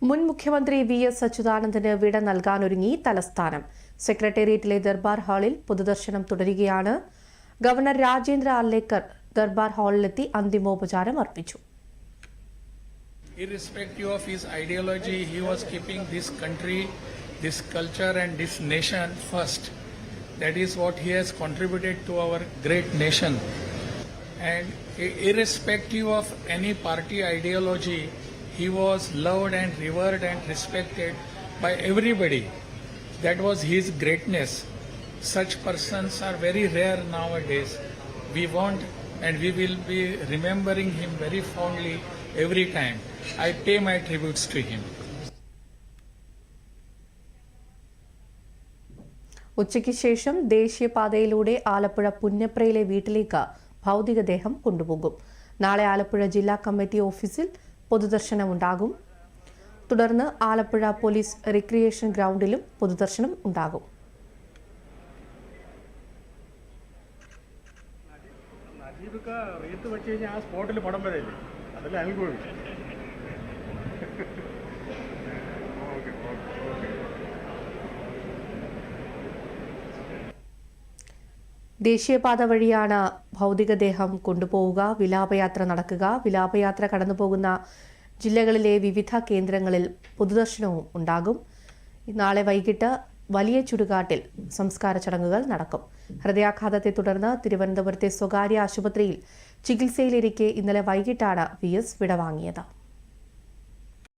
മുൻ മുഖ്യമന്ത്രി വി.എസ്. അച്യുതാനന്ദന് വിട നൽകാനൊരുങ്ങി തലസ്ഥാനം. സെക്രട്ടേറിയറ്റിലെ ദർബാർ ഹാളിൽ പൊതുദർശനം തുടരുകയാണ്. ഗവർണർ രാജേന്ദ്ര ആർലേക്കർ ദർബാർ ഹാളിലെത്തി അന്തിമോപചാരം അർപ്പിച്ചു. Irrespective of his ideology, he was keeping this country, this culture and this nation first. That is what he has contributed to our great nation. And irrespective of any party ideology, he was loved and revered and respected by everybody. That was his greatness. Such persons are very rare nowadays. We want and we will be remembering him very fondly every time. I pay my tributes to him. ഉച്ചയ്ക്ക് ശേഷം ദേശീയപാതയിലൂടെ ആലപ്പുഴ പുന്നപ്രയിലെ വീട്ടിലേക്ക് ഭൗതികദേഹം കൊണ്ടുപോകും. നാളെ ആലപ്പുഴ ജില്ലാ committee ഓഫീസിൽ പൊതുദർശനമുണ്ടാകും. തുടർന്ന് Alappuzha police recreation ഗ്രൗണ്ടിലും പൊതുദർശനം ഉണ്ടാകും. ദേശീയപാത വഴിയാണ് ഭൗതികദേഹം കൊണ്ടുപോവുക. വിലാപയാത്ര നടക്കുക. വിലാപയാത്ര കടന്നുപോകുന്ന ജില്ലകളിലെ വിവിധ കേന്ദ്രങ്ങളിൽ പൊതുദർശനവും ഉണ്ടാകും. നാളെ വൈകിട്ട് വലിയ ചുടുകാട്ടിൽ സംസ്കാര ചടങ്ങുകൾ നടക്കും. ഹൃദയാഘാതത്തെ തുടർന്ന് തിരുവനന്തപുരത്തെ സ്വകാര്യ ആശുപത്രിയിൽ ചികിത്സയിലിരിക്കെ ഇന്നലെ വൈകിട്ടാണ് വി.എസ്. വിടവാങ്ങിയത്.